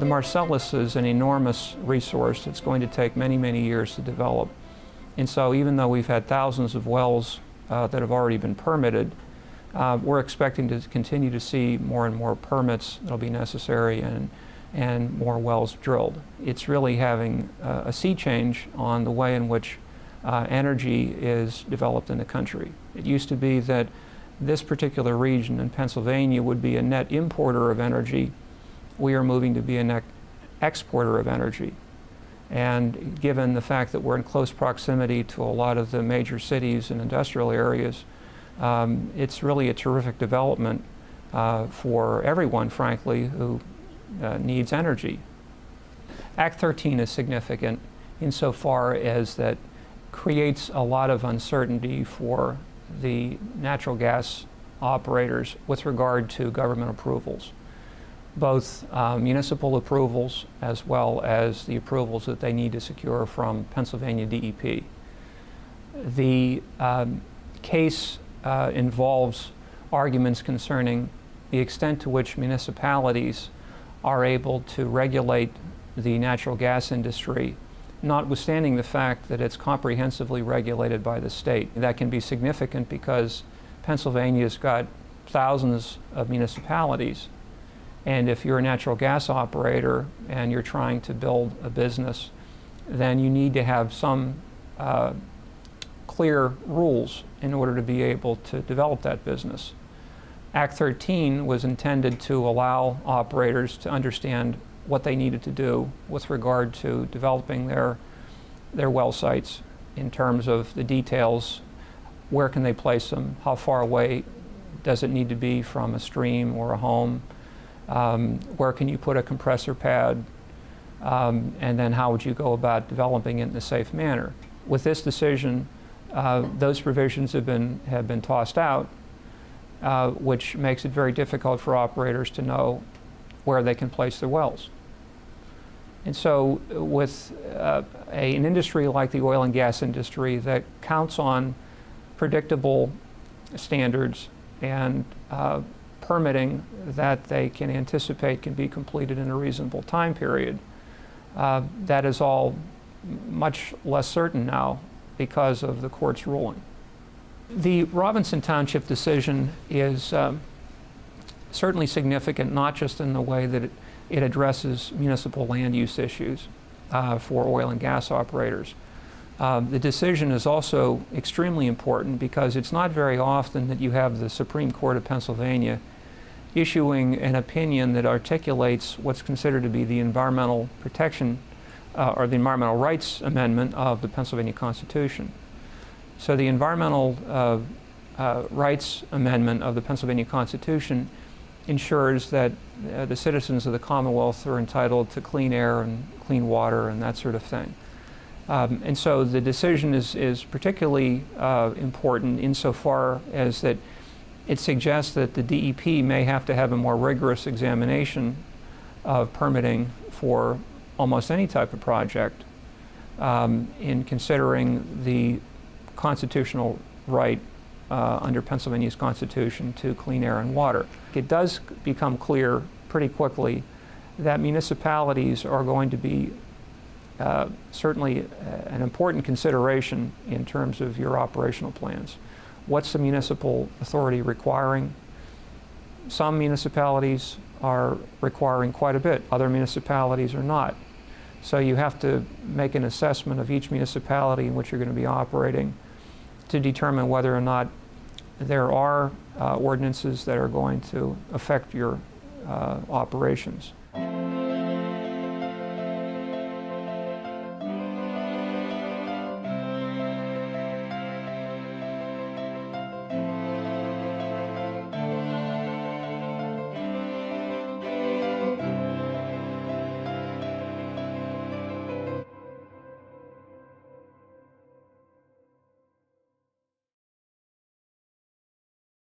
The Marcellus is an enormous resource that's going to take many, many years to develop. And so even though we've had thousands of wells that have already been permitted, we're expecting to continue to see more and more permits that'll be necessary and more wells drilled. It's really having a sea change on the way in which energy is developed in the country. It used to be that this particular region in Pennsylvania would be a net importer of energy. We are moving to be a net exporter of energy. And given the fact that we're in close proximity to a lot of the major cities and industrial areas, it's really a terrific development for everyone, frankly, who needs energy. Act 13 is significant insofar as that creates a lot of uncertainty for the natural gas operators with regard to government approvals, both municipal approvals as well as the approvals that they need to secure from Pennsylvania DEP. The case involves arguments concerning the extent to which municipalities are able to regulate the natural gas industry, notwithstanding the fact that it's comprehensively regulated by the state. That can be significant because Pennsylvania's got thousands of municipalities, and if you're a natural gas operator and you're trying to build a business, then you need to have some clear rules in order to be able to develop that business. Act 13 was intended to allow operators to understand what they needed to do with regard to developing their well sites in terms of the details. Where can they place them? How far away does it need to be from a stream or a home? Where can you put a compressor pad? And then how would you go about developing it in a safe manner? With this decision, those provisions have been tossed out, which makes it very difficult for operators to know where they can place their wells. And so with an industry like the oil and gas industry that counts on predictable standards and permitting that they can anticipate can be completed in a reasonable time period, that is all much less certain now because of the court's ruling. The Robinson Township decision is certainly significant, not just in the way that it addresses municipal land use issues for oil and gas operators. The decision is also extremely important because it's not very often that you have the Supreme Court of Pennsylvania issuing an opinion that articulates what's considered to be the environmental protection or the environmental rights amendment of the Pennsylvania Constitution. So the environmental rights amendment of the Pennsylvania Constitution ensures that the citizens of the Commonwealth are entitled to clean air and clean water and that sort of thing. And so the decision is particularly important insofar as that it suggests that the DEP may have to have a more rigorous examination of permitting for almost any type of project in considering the constitutional right under Pennsylvania's Constitution to clean air and water. It does become clear pretty quickly that municipalities are going to be certainly an important consideration in terms of your operational plans. What's the municipal authority requiring? Some municipalities are requiring quite a bit. Other municipalities are not. So you have to make an assessment of each municipality in which you're going to be operating to determine whether or not there are ordinances that are going to affect your operations.